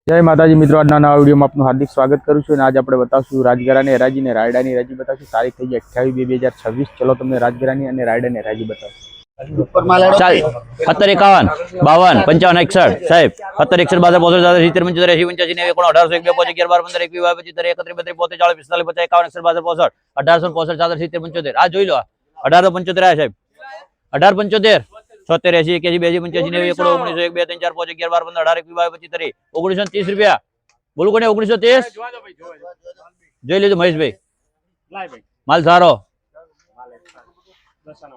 जय माताजी मित्रों, आज नवा वीडियो में आपનું हार्दिक स्वागत करूँ छूं। आज આપણે બતાવશું રાજગરાની હરાજી ને રાયડાની હરાજી બતાવશું। તારીખ થઈ ગઈ 28/2/2026। ચલો તમને રાજગરાની અને રાયડાની હરાજી બતાવું। 70 51 52 55 61 સાહેબ 70 61 62 63 75 85 85 18 1 2 5 11 12 15 21 22 23 31 32 34 45 46 51 62 65 18 65 67 70 70 આ જોઈ લો 1875 આ સાહેબ 1875 76 80 81 82 85 90 19 1 2 3 4 5 11 12 15 18 21 22 23 1930 રૂપિયા બોલું કોને 1930 જોઈ લેજો મહેશભાઈ માલ સારો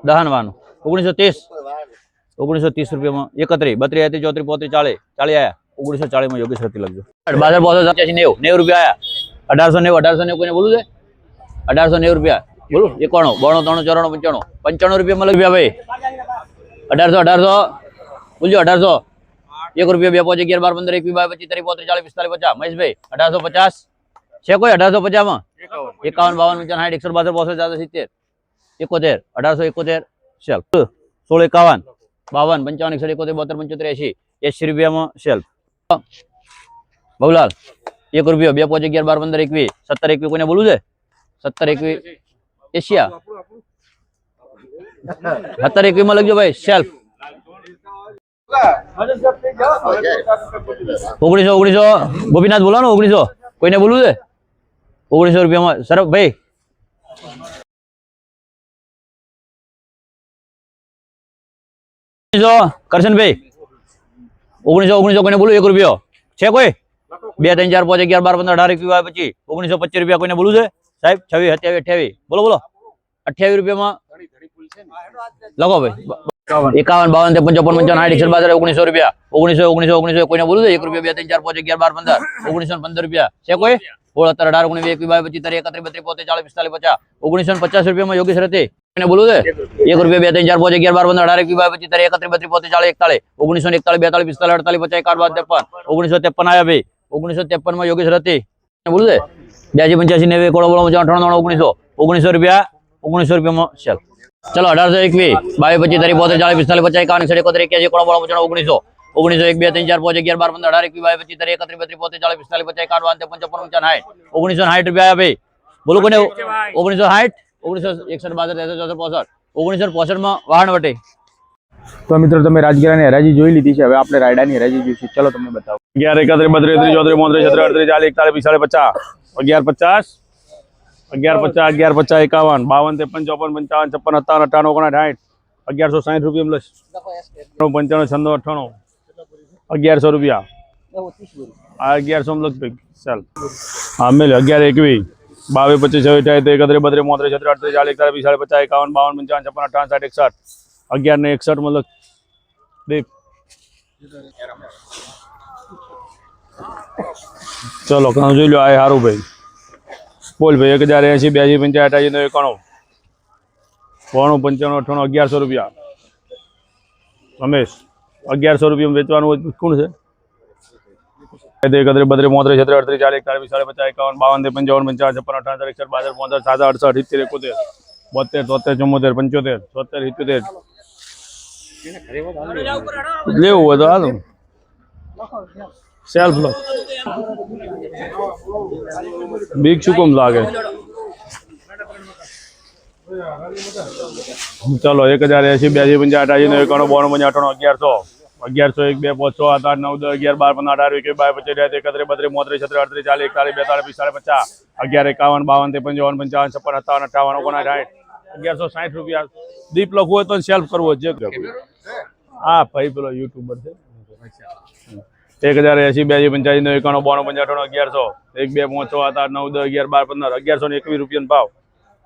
દહનવાનો 1930 રૂપિયામાં 31 32 33 34 40 આયા 1940 માં યોગેશ રતી લખજો 62 85 90 રૂપિયા આયા 1890 કોઈને બોલું છે 1890 રૂપિયા બોલું 91 92 93 94 95 રૂપિયામાં લખ્યા ભાઈ 1800 બોલજો 1800 1 રૂપિયા 2 5 11 12 15 21 22 23 34 45 50 મહેશભાઈ 1850 છે કોઈ 1850 માં 51 52 55 60 162 62 70 71 1871 સેલ 16 51 52 55 61 72 75 80 80 રૂપિયામાં સેલ બહુલાલ 1 રૂપિયો 2 5 11 12 15 21 17 21 કોઈને બોલું છે 17 21 એશિયા 17 21 માં લખજો ભાઈ સેલ્ફ 1900 ગોપીનાથ બોલો ને 1900 કોઈને બોલું છે 1900 રૂપિયામાં સરફ ભાઈ કરશનભાઈ 1900 કોઈને બોલું 1 રૂપિયો છે કોઈ 2 3 4 5 11 12 15 18 21 22 1925 રૂપિયા કોઈને બોલું છે સાહેબ 26 27 28 બોલો બોલો 28 રૂપિયામાં લખો ભાઈ 51 52 55 55 60 1900 રૂપિયા 1900 કોઈને બોલું છે 1 રૂપિયા 2 3 4 5 11 12 15 1915 રૂપિયા છે કોઈ 16 18 19 21 22 25 31 32 45 45 રૂપિયામાં યોગેશ રતી કોઈને બોલું છે 1 રૂપિયા 2 3 4 5 11 12 15 18 21 22 31 31 41 41 1953 42 45 50 આયા ભાઈ 1953 માં યોગેશ રતી બોલું છે 82 85 90 કોળો 98 1900 રૂપિયા 1900 રૂપિયામાં ચાલ ચલો 1821 22 25 30 45 50 51 61 કોળો 1900 1900 1 2 3 4 5 11 12 15 18 21 22 30 31 45 45 55 55 1960 રૂપિયા આયા ભાઈ બોલો કોને 1960 1961 1965 માં વાહણવટી। તો મિત્રો તમે રાજગરાની હરાજી જોઈ લીધી છે, હવે આપણે રાયડાની હરાજી જોઈશું। ચલો તમને બતાવો। 11 31 32 33 34 33 40 41 45 50 11 50 11 50 51 52 53 54 55 57 58 59 1160 રૂપિયા પ્લસ 95 96 98 1100 રૂપિયા આ 1100 લગભગ ચાલ હા મેલે 11 21 22 25 28 31 32 33 34 38 40 41 50 52 55 58 58 61 માં લગ દેખ ચલો કાં જોઈ લો આ સારું ભાઈ બોલ ભાઈ 1080 82 85 91 95 1100 રૂપિયા રમેશ 1100 રૂપિયા વેચવાનું કોણ છે 31 32 33 34 40 41 45 52 55 55 58 61 65 68 લેવું હોય તો હાલો સેલ્ફ લો બીક શું કેમ લાગે ચલો 1080 82 85 91 92 98 1100 1 2 5 6 7 8 9 10 11 12 15 18 21 22 25 31 32 33 40 41 42 45 51 52 53 55 56 57 58 1160 રૂપિયા દીપ લખવું હોય તો સેલ્ફ કરવો છે હા ભાઈ પેલો યુટ્યુબર છે 1080 82 85 91 92 95 1100 1 2 5 6 7 8 9 10 11 12 15 1121 રૂપિયાનો ભાવ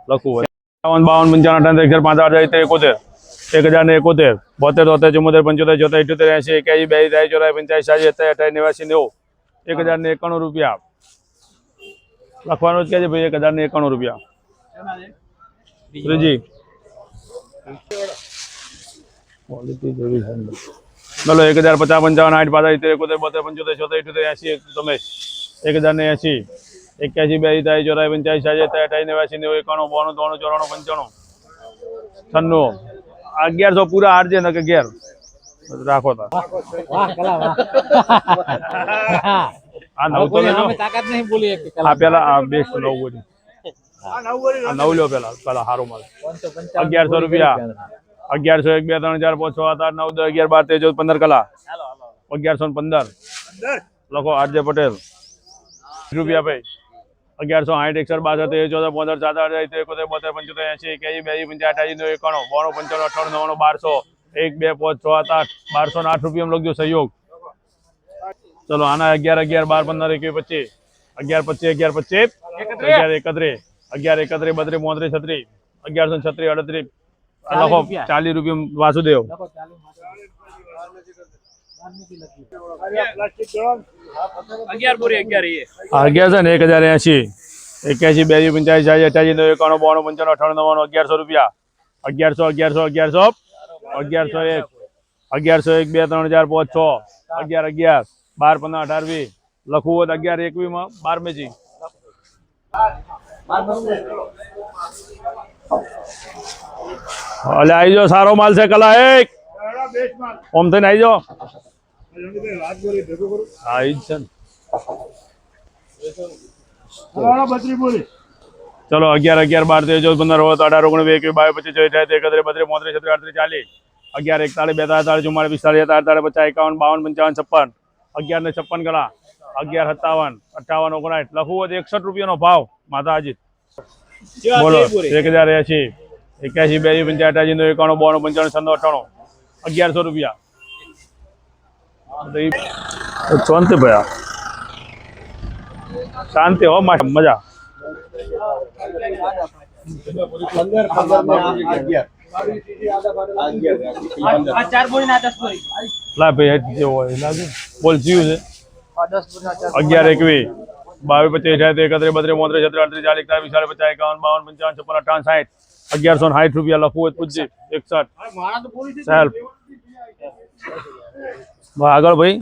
લખવું હોય 52 55 58 58 71 1071 72 73 74 75 80 81 82 83 84 85 87 88 89 1091 રૂપિયા લખવાનું જ કે છે ભાઈ 1091 રૂપિયા જી ક્વોલિટી જેવી છે બોલો 1050 55 60 65 71 72 75 76 78 80 1080 81 82 83 84 85 88 89 92 1100 પૂરા હારજે ને કે ઘેર રાખો તા આ 9 તો લેજો તાકાત નહીં બોલી એક આ પેલા આ બેસ્ટ 9 બોલી આ 9 લ્યો પેલા હારો માલ 1100 રૂપિયા 1100 1 2 3 4 5 6 7 8 9 10 11 12 13 14 15 કલા 1115 લખો આરજે પટેલ રૂપિયા ભાઈ 1160 61 62 13 14 15 17 18 71 72 85 81 85 85 92 91 92 95 1 2 5 6 7 8 1208 રૂપિયા લખજો સહયોગ ચલો આના 11 11 12 15 21 25 11 25 11 25 11 31 11 31 32 33 33 1136 38 લખો 40 રૂપિયા વાસુદેવ અગિયાર બોરી 11 એ 11 છે ને 1080 81 82 85 88 91 92 95 98 99 1100 રૂપિયા 1100 1100 1100 1 2 3 4 5 6 11 11 12 15 18 20 લખવું હોય 11 21 માં 12 મેચી અલે આવી જાઓ સારો માલ છે કલા એક ઓમ થઈને આવી જાઓ હા ઈ જ છે ચલો 11 11 12 13 14 15 18 19 20 22 25 31 32 33 34 38 39 40 41 42 44 45 55 56 ગળા 11 57 58 59 લખવું હોય 61 રૂપિયાનો ભાવ માતા હાજી બોલો 1080 81 82 85 91 92 95 96 1100 રૂપિયા શાંતિ ભયા શાંતિ હો મજા લા ભાઈ જેવો હોય લાગે બોલ જીવ છે 11 21 22 25 31 32 33 34 40 50 51 52 55 56 58 1160 રૂપિયા લખવું હોય પૂછજી 61 સેલ્ફ આગળ ભાઈ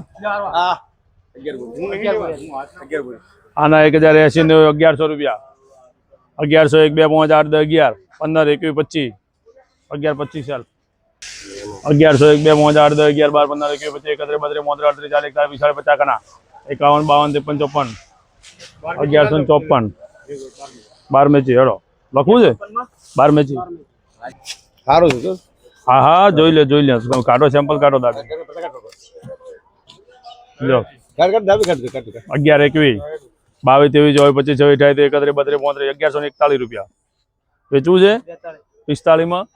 આના 1080 ને 1100 રૂપિયા 1100 1 2 5 8 10 11 15 21 25 11 25 સેલ્ફ 1100 1 2 5 8 10 11 12 15 21 25 31 32 33 40 41 50 કના 51 52 53 1154 12 મેચી હેડો લખવું છે 12 મેચી સારું છે હા હા જોઈ લે કાઢો સેમ્પલ કાઢો દાબી લો 11 21 22 23 24 25 26 28 31 32 1141 રૂપિયા વેચવું છે 45 માં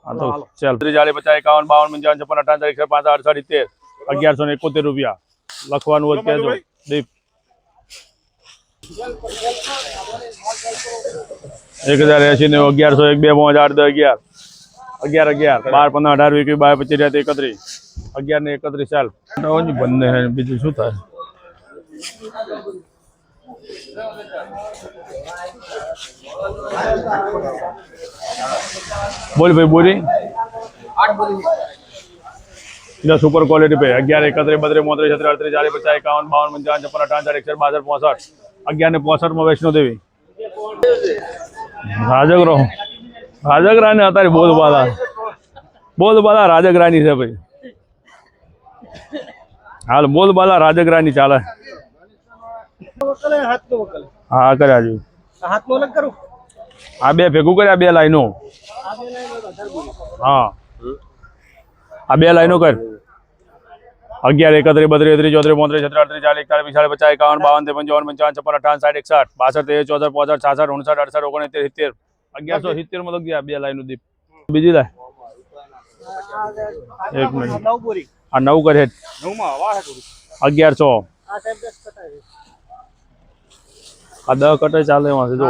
હા તો ચાલ 40 50 51 52 55 56 58 1171 રૂપિયા લખવાનું હોય કહેજો દીપ 1080 ને 1100 1 2 5 8 10 11 11 12 15 18 20 22 25 31 11 ને 31 ચાલ બંને બીજું શું થાય બોલ ભાઈ બોલી 8 બોલી સુપર ક્વોલિટી पे 11 31 32 33 38 40 50 51 52 55 61 62 65 11 ને 65 માં વૈષ્ણોદેવી રાજગરાની અત્યારે બોલબાલા રાજગરાની છે ભાઈ હાલ બોલબાલા રાજગરાની ચાલે હા કર્યા જો આ બે ભેગું કર્યા બે લાઈનો હા આ બે લાઈનો કર 11 31 32 33 34 35 40 41 42 53 55 56 58 59 1170 માં લખ દે બે લાઈનો દીપ બીજી લાઈ એક મિનિટ આ 9 કરે 1100 આ 10 કટે ચાલે એમાં જો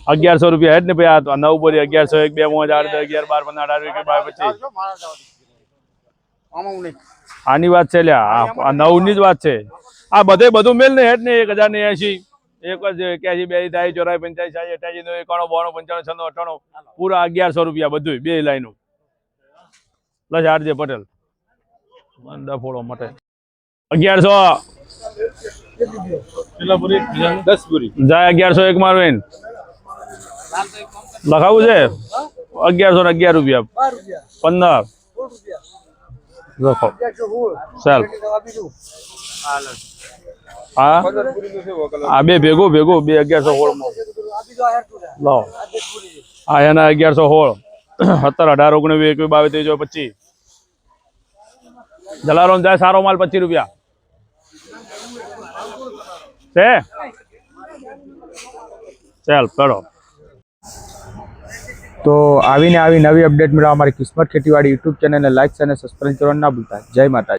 1100 રૂપિયા હેડ ને ભાઈ આ 9 બોરી 1100 1 2 5 8 10 11 12 15 18 25 આની વાત છે લ્યા આ 9 ની જ વાત છે આ બધું મેલ ને હેડ ને 1080 એક જ 81 82 84 85 86 88 91 92 95 96 98 પૂરા 1100 રૂપિયા બધું બે લાઈનો લજ આરજે પટેલ મંડા ફોડો માટે 1100 કેટલા પૂરી 10 પૂરી જાય 1101 મારવેન લખાવું છે 1111 રૂપિયા 15 લખો ચાલ હા આ બે ભેગું 1116 લો આ એના 1116 17 18 19 21 22 23 25 જલારામ જાય સારો માલ 25 રૂપિયા છે ચાલ કરો. તો આવીને આવી નવી અપડેટ મેળવવા અમારી કિસ્મત ખેતીવાડી યુટ્યુબ ચેનલને લાઈક અને સબસ્ક્રાઇબ કરવાનું ના ભૂલતા. જય માતાજી.